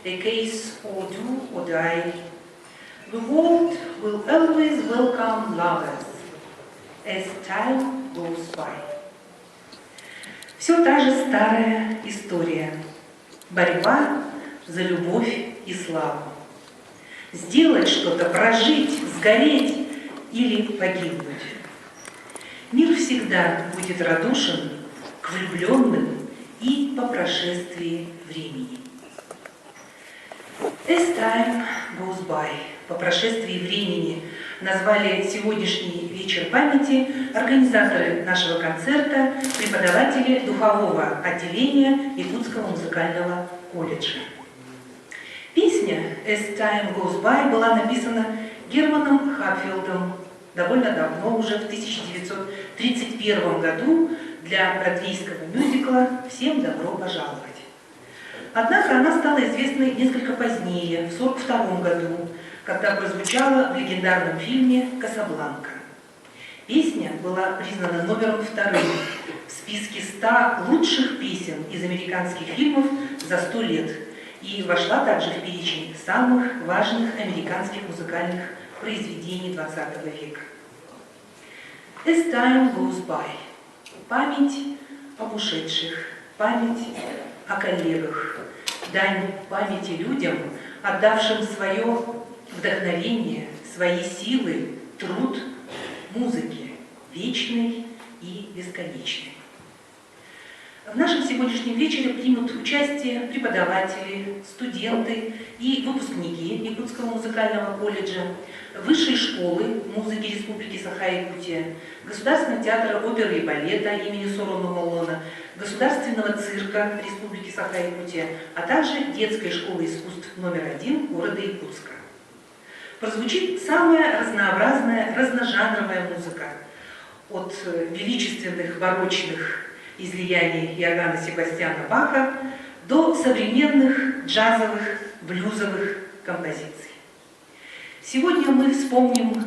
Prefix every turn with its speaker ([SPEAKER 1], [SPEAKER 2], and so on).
[SPEAKER 1] a case or do or die. The world will always welcome lovers as time goes by. Все та же старая история. Борьба за любовь и славу. Сделать что-то, прожить, сгореть или погибнуть. Мир всегда будет радушен к влюбленным и по прошествии времени. As time goes by, по прошествии времени, назвали сегодняшний вечер памяти организаторы нашего концерта, преподаватели духового отделения Якутского музыкального колледжа. Песня As Time Goes By была написана Германом Хапфилдом довольно давно, уже в 1931 году, для бродвейского мюзикла «Всем добро пожаловать». Однако она стала известной несколько позднее, в 1942 году, когда прозвучала в легендарном фильме «Касабланка». Песня была признана номером 2 в списке 100 лучших песен из американских фильмов за 100 лет и вошла также в перечень самых важных американских музыкальных произведений XX века. As time goes by. Память об ушедших, память о коллегах, дань памяти людям, отдавшим свое вдохновение, свои силы, труд музыке, вечной и бесконечной. В нашем сегодняшнем вечере примут участие преподаватели, студенты и выпускники Якутского музыкального колледжа, Высшей школы музыки Республики Саха-Якутия, Государственного театра оперы и балета имени Сорона Молона, Государственного цирка Республики Саха-Якутия, а также Детской школы искусств номер 1 города Якутска. Прозвучит самая разнообразная, разножанровая музыка, от величественных барочных излияний Иоганна Себастьяна Баха до современных джазовых, блюзовых композиций. Сегодня мы вспомним